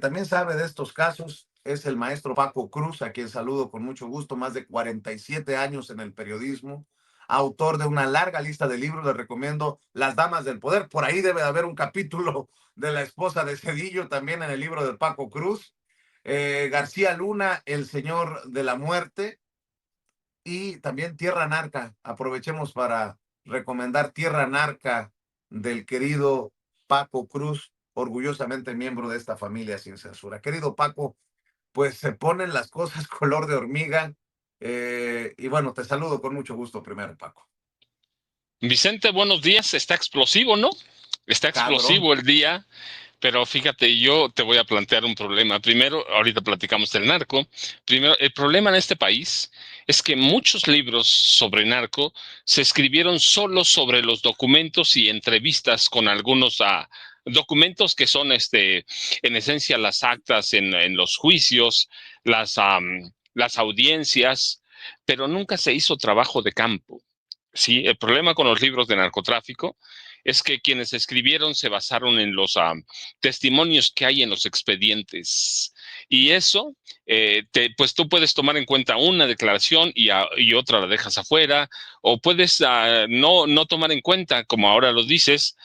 también sabe de estos casos es el maestro Paco Cruz, a quien saludo con mucho gusto, más de 47 años en el periodismo, autor de una larga lista de libros. Les recomiendo Las Damas del Poder. Por ahí debe de haber un capítulo de la esposa de Cedillo también en el libro de Paco Cruz. García Luna, El Señor de la Muerte, y también Tierra Narca. Aprovechemos para recomendar Tierra Narca del querido Paco Cruz, orgullosamente miembro de esta familia sin censura. Querido Paco, pues se ponen las cosas color de hormiga. Y bueno, te saludo con mucho gusto primero, Paco. Vicente, buenos días. Está explosivo, ¿no? Está Cabrón. explosivo el día, pero fíjate, yo te voy a plantear un problema. Primero, ahorita platicamos del narco. Primero, el problema en este país es que muchos libros sobre narco se escribieron solo sobre los documentos y entrevistas con algunos documentos que son, en esencia, las actas en los juicios, las audiencias, pero nunca se hizo trabajo de campo. Sí, el problema con los libros de narcotráfico es que quienes escribieron se basaron en los testimonios que hay en los expedientes. Y eso, pues tú puedes tomar en cuenta una declaración y otra la dejas afuera, o puedes no tomar en cuenta, como ahora lo dices,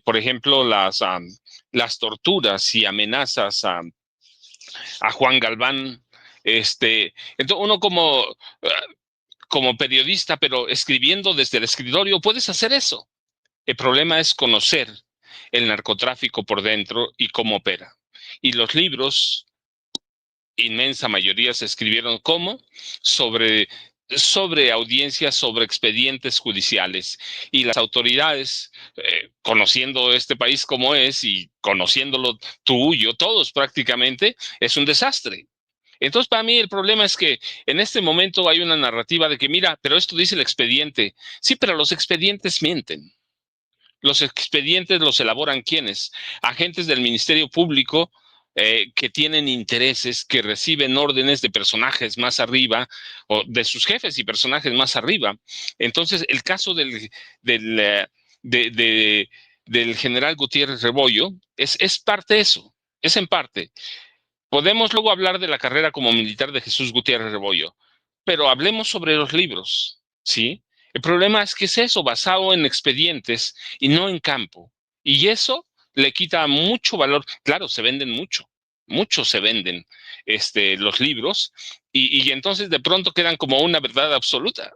por ejemplo, las torturas y amenazas a Juan Galván. Entonces uno como periodista, pero escribiendo desde el escritorio, puedes hacer eso. El problema es conocer el narcotráfico por dentro y cómo opera. Y los libros, inmensa mayoría, se escribieron ¿cómo? Sobre audiencias, sobre expedientes judiciales. Y las autoridades, conociendo este país como es y conociéndolo tú, yo, todos prácticamente, es un desastre. Entonces, para mí el problema es que en este momento hay una narrativa de que, mira, pero esto dice el expediente. Sí, pero los expedientes mienten. Los expedientes los elaboran ¿quiénes? Agentes del Ministerio Público que tienen intereses, que reciben órdenes de personajes más arriba o de sus jefes y personajes más arriba. Entonces, el caso del, de, de, del general Gutiérrez Rebollo es parte de eso, es en parte. Podemos luego hablar de la carrera como militar de Jesús Gutiérrez Rebollo, pero hablemos sobre los libros, ¿sí? El problema es que es eso, basado en expedientes y no en campo. Y eso le quita mucho valor. Claro, se venden mucho se venden los libros, y entonces de pronto quedan como una verdad absoluta,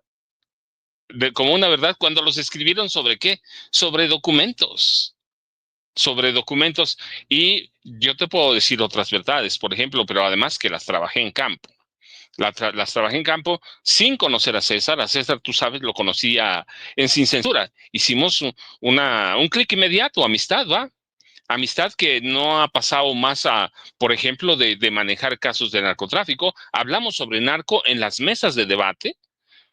como una verdad cuando los escribieron sobre qué, sobre documentos. Sobre documentos, y yo te puedo decir otras verdades, por ejemplo, pero además que las trabajé en campo. Las trabajé en campo sin conocer a César. A César, tú sabes, lo conocía en Sin Censura. Hicimos un clic inmediato, amistad, ¿va? Amistad que no ha pasado más por ejemplo, de manejar casos de narcotráfico. Hablamos sobre narco en las mesas de debate,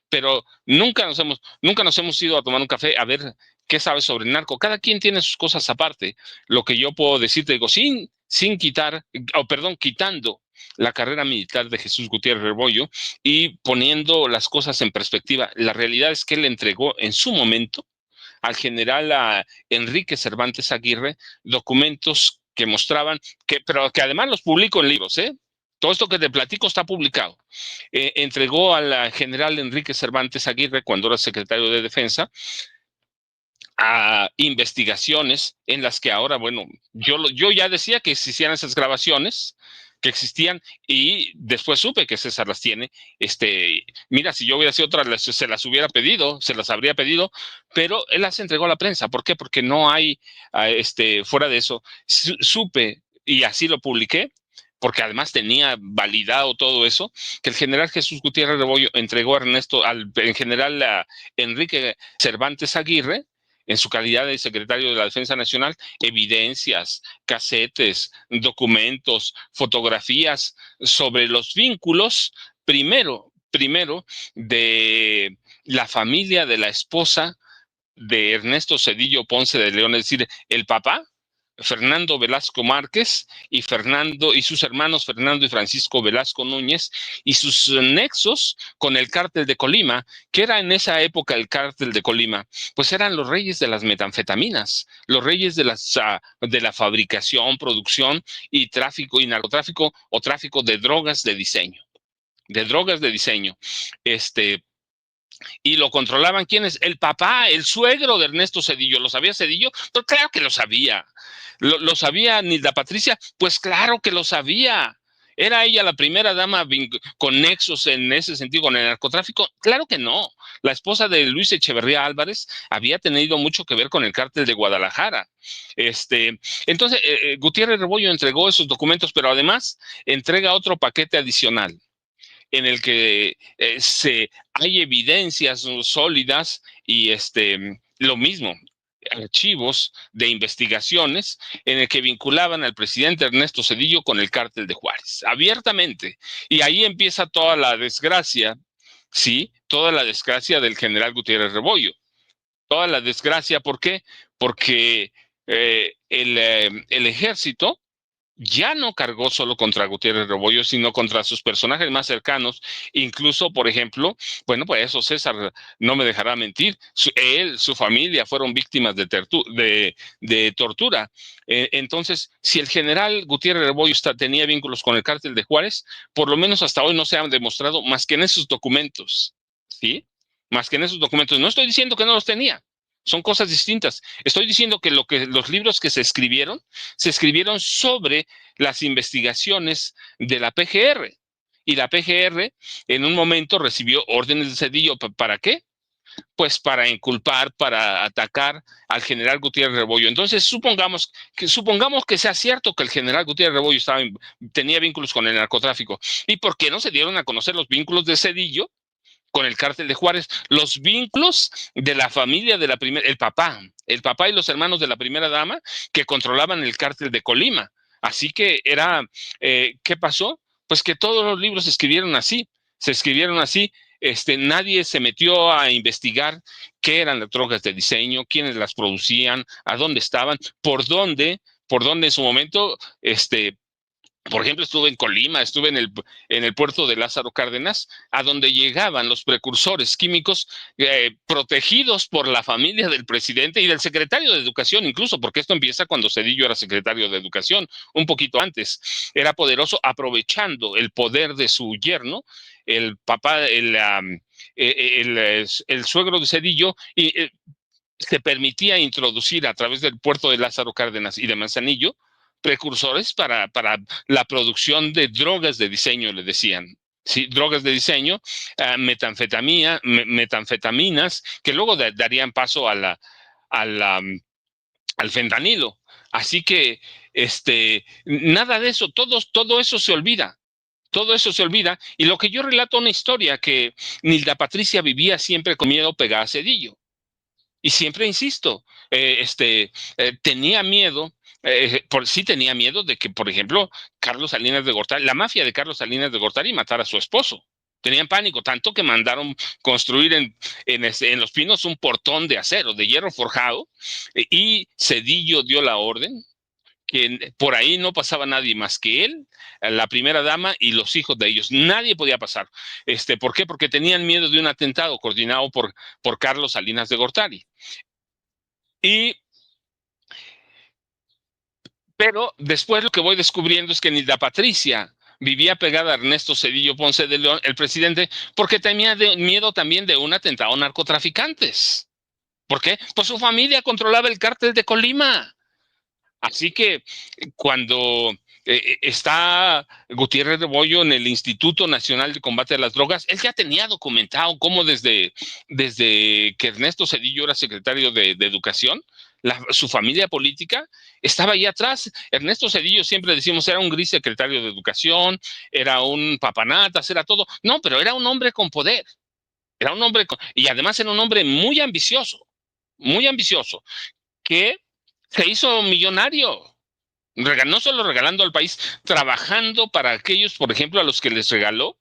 pero nunca nos hemos ido a tomar un café a ver qué sabes sobre el narco. Cada quien tiene sus cosas aparte. Lo que yo puedo decirte, digo, sin quitar, o perdón, quitando la carrera militar de Jesús Gutiérrez Rebollo y poniendo las cosas en perspectiva. La realidad es que él entregó en su momento al general Enrique Cervantes Aguirre documentos que mostraban, pero que además los publicó en libros, ¿eh? Todo esto que te platico está publicado. Entregó al general Enrique Cervantes Aguirre, cuando era secretario de Defensa, a investigaciones en las que ahora, bueno, yo ya decía que existían esas grabaciones, que existían, y después supe que César las tiene. Mira, si yo hubiera sido otra, se las hubiera pedido, se las habría pedido, pero él las entregó a la prensa. ¿Por qué? Porque no hay, fuera de eso, supe, y así lo publiqué, porque además tenía validado todo eso, que el general Jesús Gutiérrez Rebollo entregó a al general Enrique Cervantes Aguirre, en su calidad de secretario de la Defensa Nacional, evidencias, casetes, documentos, fotografías sobre los vínculos, primero de la familia de la esposa de Ernesto Cedillo Ponce de León, es decir, el papá Fernando Velasco Márquez y sus hermanos Fernando y Francisco Velasco Núñez, y sus nexos con el cártel de Colima. ¿Qué era en esa época el cártel de Colima? Pues eran los reyes de las metanfetaminas, los reyes de la fabricación, producción y tráfico y narcotráfico o tráfico de drogas de diseño. Y lo controlaban ¿quiénes? El papá, el suegro de Ernesto Zedillo. ¿Lo sabía Zedillo? Pues claro que lo sabía. ¿Lo sabía Nilda Patricia? Pues claro que lo sabía. ¿Era ella la primera dama con nexos en ese sentido con el narcotráfico? Claro que no. La esposa de Luis Echeverría Álvarez había tenido mucho que ver con el cártel de Guadalajara. Entonces, Gutiérrez Rebollo entregó esos documentos, pero además entrega otro paquete adicional en el que hay evidencias sólidas y lo mismo, archivos de investigaciones en el que vinculaban al presidente Ernesto Zedillo con el cártel de Juárez, abiertamente. Y ahí empieza toda la desgracia, ¿sí? Toda la desgracia del general Gutiérrez Rebollo. Toda la desgracia, ¿por qué? Porque el ejército ya no cargó solo contra Gutiérrez Rebollo, sino contra sus personajes más cercanos. Incluso, por ejemplo, bueno, pues eso César no me dejará mentir, su familia fueron víctimas de tortura. Entonces, si el general Gutiérrez Rebollo tenía vínculos con el cártel de Juárez, por lo menos hasta hoy no se han demostrado más que en esos documentos, ¿sí? Más que en esos documentos. No estoy diciendo que no los tenía. Son cosas distintas. Estoy diciendo que los libros que se escribieron sobre las investigaciones de la PGR. Y la PGR en un momento recibió órdenes de Zedillo. ¿Para qué? Pues para inculpar, para atacar al general Gutiérrez Rebollo. Entonces, supongamos que sea cierto que el general Gutiérrez Rebollo tenía vínculos con el narcotráfico. ¿Y por qué no se dieron a conocer los vínculos de Zedillo con el cártel de Juárez? Los vínculos de la familia de el papá y los hermanos de la primera dama que controlaban el cártel de Colima. Así que ¿qué pasó? Pues que todos los libros se escribieron así. Nadie se metió a investigar qué eran las drogas de diseño, quiénes las producían, a dónde estaban, por dónde en su momento, por ejemplo, estuve en Colima, estuve en el puerto de Lázaro Cárdenas, a donde llegaban los precursores químicos protegidos por la familia del presidente y del secretario de Educación, incluso, porque esto empieza cuando Zedillo era secretario de Educación, un poquito antes. Era poderoso aprovechando el poder de su yerno, el papá, el suegro de Zedillo, y se permitía introducir a través del puerto de Lázaro Cárdenas y de Manzanillo precursores para la producción de drogas de diseño, le decían. Sí, drogas de diseño, metanfetaminas, que luego darían paso al fentanilo. Así que nada de eso, todo eso se olvida. Todo eso se olvida. Y lo que yo relato una historia que Nilda Patricia vivía siempre con miedo pegada a Zedillo. Y siempre insisto, tenía miedo, sí tenía miedo de que, por ejemplo, Carlos Salinas de Gortari, la mafia de Carlos Salinas de Gortari matara a su esposo. Tenían pánico, tanto que mandaron construir en Los Pinos un portón de acero, de hierro forjado, y Zedillo dio la orden que por ahí no pasaba nadie más que él, la primera dama y los hijos de ellos. Nadie podía pasar. ¿Por qué? Porque tenían miedo de un atentado coordinado por Carlos Salinas de Gortari. Pero después lo que voy descubriendo es que Nilda Patricia vivía pegada a Ernesto Zedillo Ponce de León, el presidente, porque tenía miedo también de un atentado a narcotraficantes. ¿Por qué? Pues su familia controlaba el cártel de Colima. Así que cuando está Gutiérrez Rebollo en el Instituto Nacional de Combate a las Drogas, él ya tenía documentado cómo desde que Ernesto Zedillo era secretario de Educación, su familia política estaba ahí atrás. Ernesto Zedillo, siempre decimos, era un gris secretario de Educación, era un papanatas, era todo. No, pero era un hombre con poder. Era un hombre y además era un hombre muy ambicioso, que se hizo millonario. No solo regalando al país, trabajando para aquellos, por ejemplo, a los que les regaló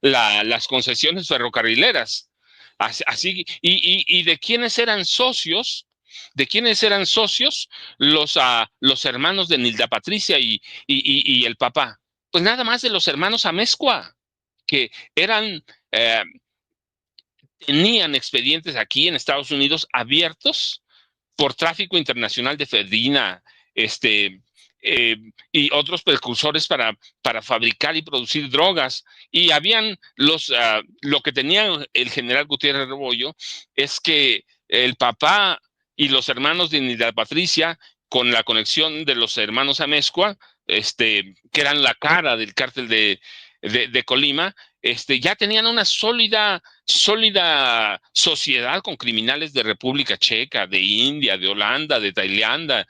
las concesiones ferrocarrileras. Así, y de quienes eran socios ¿De quiénes eran socios? Los hermanos de Nilda Patricia y el papá. Pues nada más de los hermanos Amezcua, que eran, tenían expedientes aquí en Estados Unidos abiertos por tráfico internacional de efedrina, eh, y otros precursores para fabricar y producir drogas. Y habían lo que tenía el general Gutiérrez Rebollo es que el papá y los hermanos de Nilda Patricia, con la conexión de los hermanos Amezcua, que eran la cara del cártel de Colima, ya tenían una sólida sociedad con criminales de República Checa, de India, de Holanda, de Tailandia,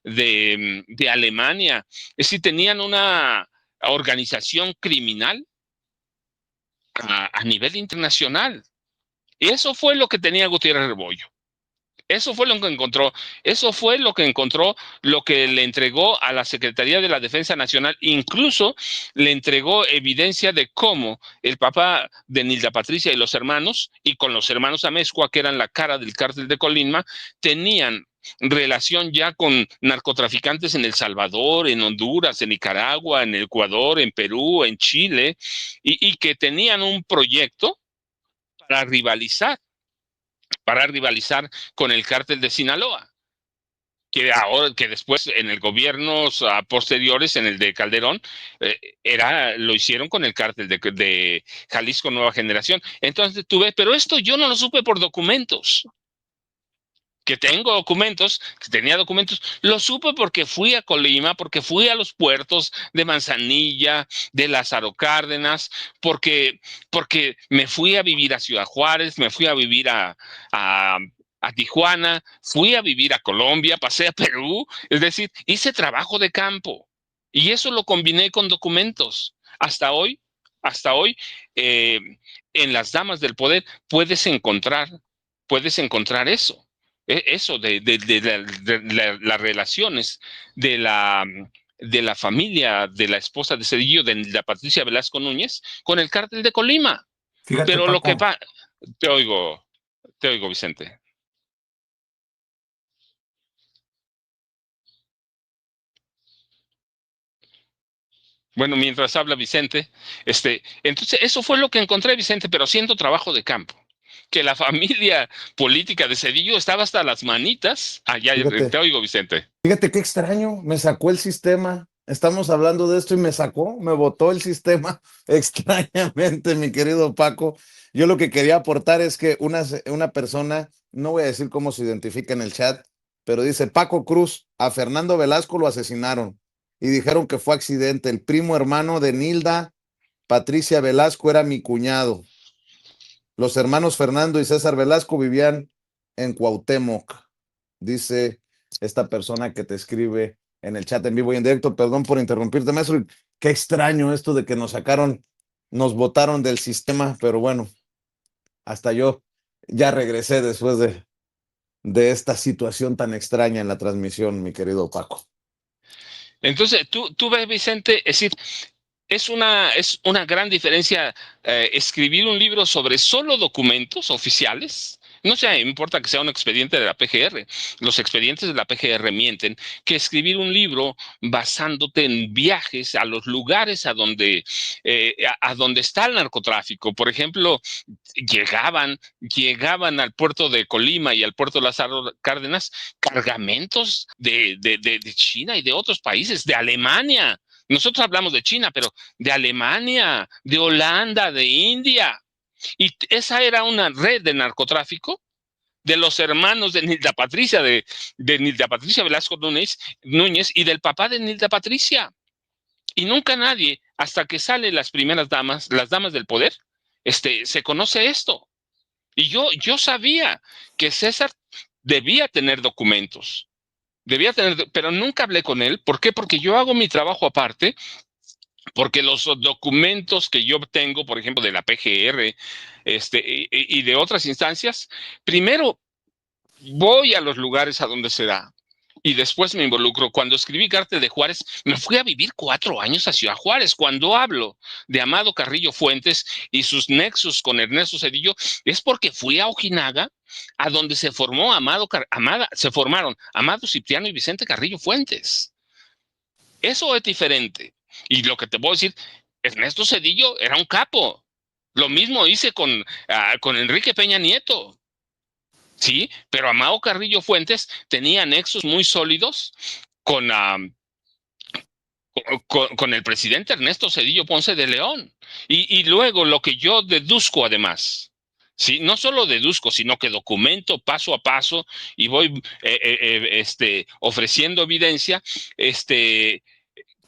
de Alemania. Es decir, tenían una organización criminal a nivel internacional. Y eso fue lo que tenía Gutiérrez Rebollo. Eso fue lo que encontró, lo que le entregó a la Secretaría de la Defensa Nacional. Incluso le entregó evidencia de cómo el papá de Nilda Patricia y los hermanos, y con los hermanos Amezcua, que eran la cara del cártel de Colima, tenían relación ya con narcotraficantes en El Salvador, en Honduras, en Nicaragua, en Ecuador, en Perú, en Chile, y que tenían un proyecto para rivalizar con el cártel de Sinaloa, que después en el gobiernos posteriores, en el de Calderón, lo hicieron con el cártel de Jalisco Nueva Generación. Entonces tuve, pero esto yo no lo supe por documentos. Que tenía documentos, lo supe porque fui a Colima, porque fui a los puertos de Manzanilla, de Lázaro Cárdenas, porque me fui a vivir a Ciudad Juárez, me fui a vivir a Tijuana, fui a vivir a Colombia, pasé a Perú, es decir, hice trabajo de campo y eso lo combiné con documentos. Hasta hoy, eh, en las Damas del Poder puedes encontrar eso. Eso de las relaciones de la familia de la esposa de Cedillo, de la Patricia Velasco Núñez, con el cártel de Colima. Fíjate, Pero lo que Paco. te oigo, Vicente. Bueno, mientras habla Vicente, entonces eso fue lo que encontré, Vicente, pero haciendo trabajo de campo. Que la familia política de Cedillo estaba hasta las manitas. Ya te Fíjate. oigo, Vicente. Fíjate qué extraño, me sacó el sistema. Estamos hablando de esto y me botó el sistema extrañamente, mi querido Paco. Yo lo que quería aportar es que una persona, no voy a decir cómo se identifica en el chat, pero dice Paco Cruz, a Fernando Velasco lo asesinaron y dijeron que fue accidente. El primo hermano de Nilda Patricia Velasco era mi cuñado. Los hermanos Fernando y César Velasco vivían en Cuauhtémoc, dice esta persona que te escribe en el chat en vivo y en directo. Perdón por interrumpirte, maestro. Qué extraño esto de que nos botaron del sistema, pero bueno, hasta yo ya regresé después de esta situación tan extraña en la transmisión, mi querido Paco. Entonces, tú ves, Vicente, es decir, es una gran diferencia escribir un libro sobre solo documentos oficiales. No importa que sea un expediente de la PGR, los expedientes de la PGR mienten, que escribir un libro basándote en viajes a los lugares a donde está el narcotráfico. Por ejemplo, llegaban al puerto de Colima y al puerto de Lázaro Cárdenas cargamentos de China y de otros países, de Alemania. Nosotros hablamos de China, pero de Alemania, de Holanda, de India. Y esa era una red de narcotráfico de los hermanos de Nilda Patricia, de Nilda Patricia Velasco Núñez y del papá de Nilda Patricia. Y nunca nadie, hasta que salen las primeras damas, las damas del poder, se conoce esto. Y yo sabía que César debía tener documentos, pero nunca hablé con él. ¿Por qué? Porque yo hago mi trabajo aparte, porque los documentos que yo obtengo, por ejemplo, de la PGR de otras instancias, primero voy a los lugares a donde se da. y después me involucro. Cuando escribí Cártel de Juárez, me fui a vivir 4 años a Ciudad Juárez. Cuando hablo de Amado Carrillo Fuentes y sus nexos con Ernesto Zedillo, es porque fui a Ojinaga, a donde se formó se formaron Amado Cipriano y Vicente Carrillo Fuentes. Eso es diferente. Y lo que te puedo decir, Ernesto Zedillo era un capo. Lo mismo hice con Enrique Peña Nieto. Sí, pero Amado Carrillo Fuentes tenía nexos muy sólidos con, con el presidente Ernesto Zedillo Ponce de León. Y luego lo que yo deduzco además, sí, no solo deduzco, sino que documento paso a paso y voy ofreciendo evidencia,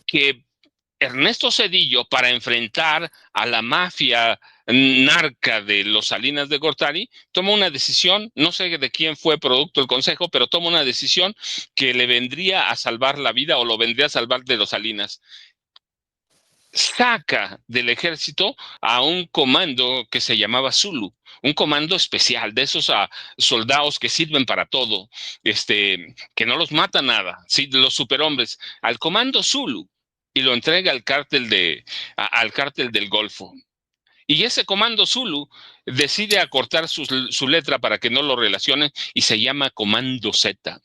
que Ernesto Zedillo, para enfrentar a la mafia narca de los Salinas de Gortari, toma una decisión, no sé de quién fue producto del consejo, pero toma una decisión que le vendría a salvar la vida o lo vendría a salvar de los Salinas. Saca del ejército a un comando que se llamaba Zulu, un comando especial, de esos soldados que sirven para todo, que no los mata nada, ¿sí? Los superhombres, al comando Zulu, y lo entrega al cártel del Golfo. Y ese comando Zulu decide acortar su letra para que no lo relacionen y se llama Comando Z.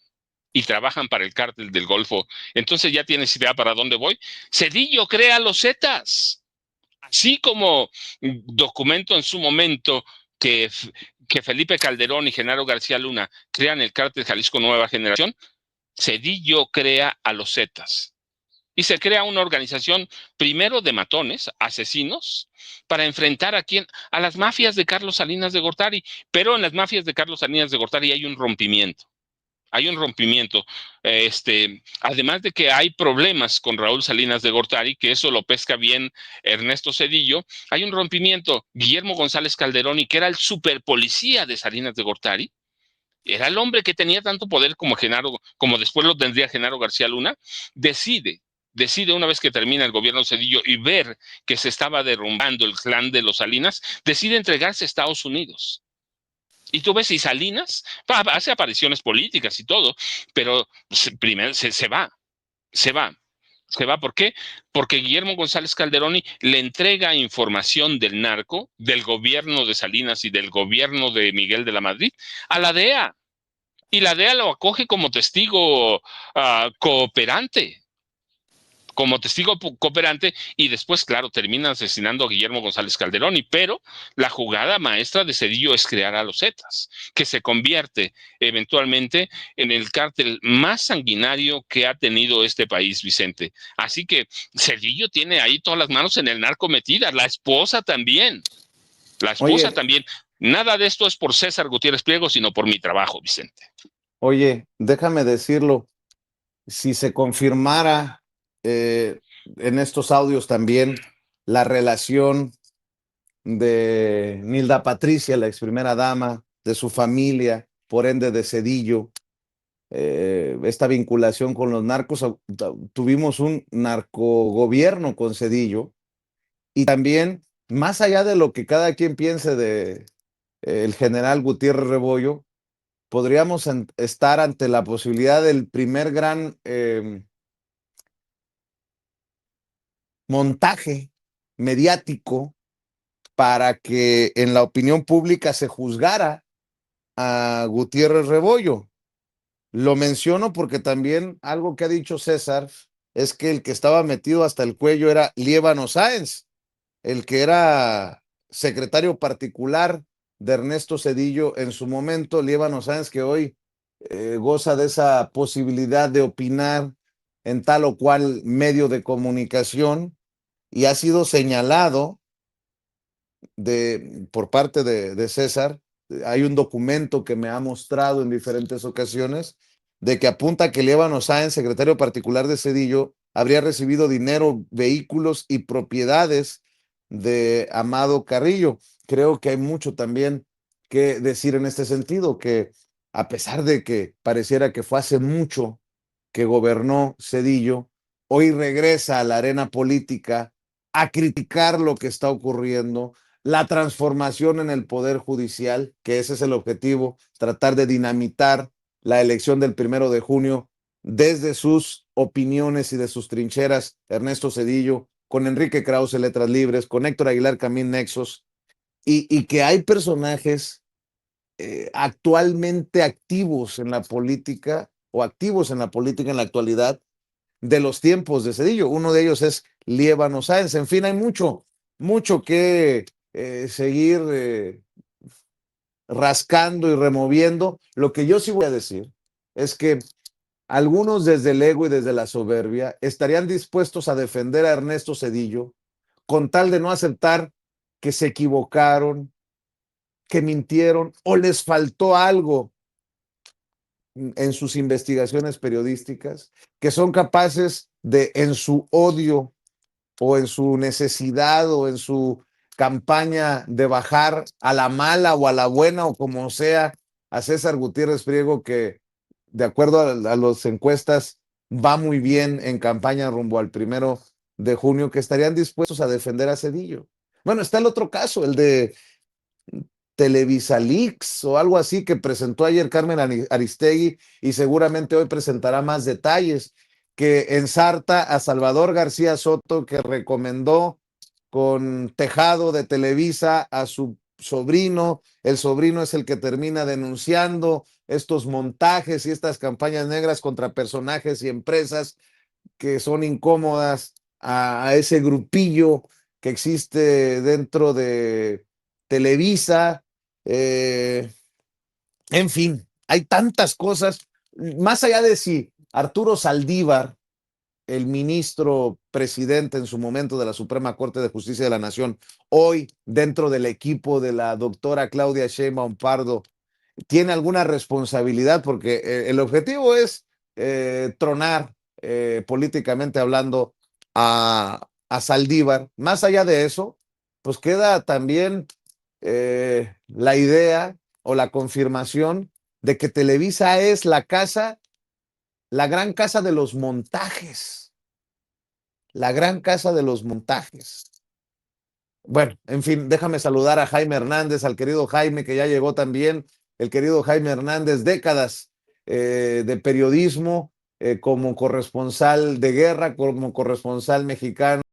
Y trabajan para el cártel del Golfo. Entonces ya tienes idea para dónde voy. Zedillo crea los Zetas. Así como documento en su momento que, que Felipe Calderón y Genaro García Luna crean el cártel Jalisco Nueva Generación, Zedillo crea a los Zetas. Y se crea una organización primero de matones, asesinos, para enfrentar a las mafias de Carlos Salinas de Gortari. Pero en las mafias de Carlos Salinas de Gortari hay un rompimiento. Hay un rompimiento. Además de que hay problemas con Raúl Salinas de Gortari, que eso lo pesca bien Ernesto Zedillo, hay un rompimiento. Guillermo González Calderoni, que era el superpolicía de Salinas de Gortari, era el hombre que tenía tanto poder como después lo tendría Genaro García Luna, decide una vez que termina el gobierno de Zedillo y ver que se estaba derrumbando el clan de los Salinas, decide entregarse a Estados Unidos. Y tú ves, y Salinas hace apariciones políticas y todo, pero primero se va. ¿Por qué? Porque Guillermo González Calderoni le entrega información del narco, del gobierno de Salinas y del gobierno de Miguel de la Madrid a la DEA. Y la DEA lo acoge como testigo cooperante. Y después, claro, termina asesinando a Guillermo González Calderoni, pero la jugada maestra de Zedillo es crear a los Zetas, que se convierte eventualmente en el cártel más sanguinario que ha tenido este país, Vicente. Así que Zedillo tiene ahí todas las manos en el narco metidas, la esposa también. Oye, Nada de esto es por César Gutiérrez Pliego, sino por mi trabajo, Vicente. oye, déjame decirlo, si se confirmara en estos audios también la relación de Nilda Patricia, la ex primera dama, de su familia, por ende de Zedillo, esta vinculación con los narcos, tuvimos un narcogobierno con Zedillo, y también, más allá de lo que cada quien piense de el general Gutiérrez Rebollo, podríamos estar ante la posibilidad del primer gran montaje mediático para que en la opinión pública se juzgara a Gutiérrez Rebollo. Lo menciono porque también algo que ha dicho César es que el que estaba metido hasta el cuello era Líbano Sáenz, el que era secretario particular de Ernesto Zedillo en su momento. Líbano Sáenz, que hoy goza de esa posibilidad de opinar en tal o cual medio de comunicación, y ha sido señalado por parte de César. Hay un documento que me ha mostrado en diferentes ocasiones de que apunta que Líbano Sáenz, secretario particular de Zedillo, habría recibido dinero, vehículos y propiedades de Amado Carrillo. Creo que hay mucho también que decir en este sentido, que a pesar de que pareciera que fue hace mucho que gobernó Zedillo, hoy regresa a la arena política a criticar lo que está ocurriendo, la transformación en el Poder Judicial, que ese es el objetivo, tratar de dinamitar la elección del 1 de junio desde sus opiniones y de sus trincheras, Ernesto Zedillo, con Enrique Krause, Letras Libres, con Héctor Aguilar Camín, Nexos, y que hay personajes actualmente activos en la política o activos en la política en la actualidad de los tiempos de Zedillo. Uno de ellos es Liébano Sáenz. En fin, hay mucho que seguir rascando y removiendo. Lo que yo sí voy a decir es que algunos desde el ego y desde la soberbia estarían dispuestos a defender a Ernesto Zedillo con tal de no aceptar que se equivocaron, que mintieron o les faltó algo en sus investigaciones periodísticas, que son capaces de, en su odio o en su necesidad o en su campaña de bajar a la mala o a la buena o como sea a César Gutiérrez Priego, que de acuerdo a las encuestas va muy bien en campaña rumbo al 1 de junio, que estarían dispuestos a defender a Zedillo. Bueno, está el otro caso, el de Televisa Leaks o algo así que presentó ayer Carmen Aristegui y seguramente hoy presentará más detalles, que ensarta a Salvador García Soto, que recomendó con tejado de Televisa a su sobrino. El sobrino es el que termina denunciando estos montajes y estas campañas negras contra personajes y empresas que son incómodas a ese grupillo que existe dentro de Televisa. Eh, en fin, hay tantas cosas, más allá de si Arturo Saldívar, el ministro presidente en su momento de la Suprema Corte de Justicia de la Nación, hoy dentro del equipo de la doctora Claudia Sheinbaum Pardo, tiene alguna responsabilidad, porque el objetivo es tronar políticamente hablando a Saldívar. Más allá de eso, pues queda también la idea o la confirmación de que Televisa es la casa, la gran casa de los montajes, la gran casa de los montajes. Bueno, en fin, déjame saludar a Jaime Hernández, al querido Jaime, que ya llegó también, el querido Jaime Hernández, décadas de periodismo como corresponsal de guerra, como corresponsal mexicano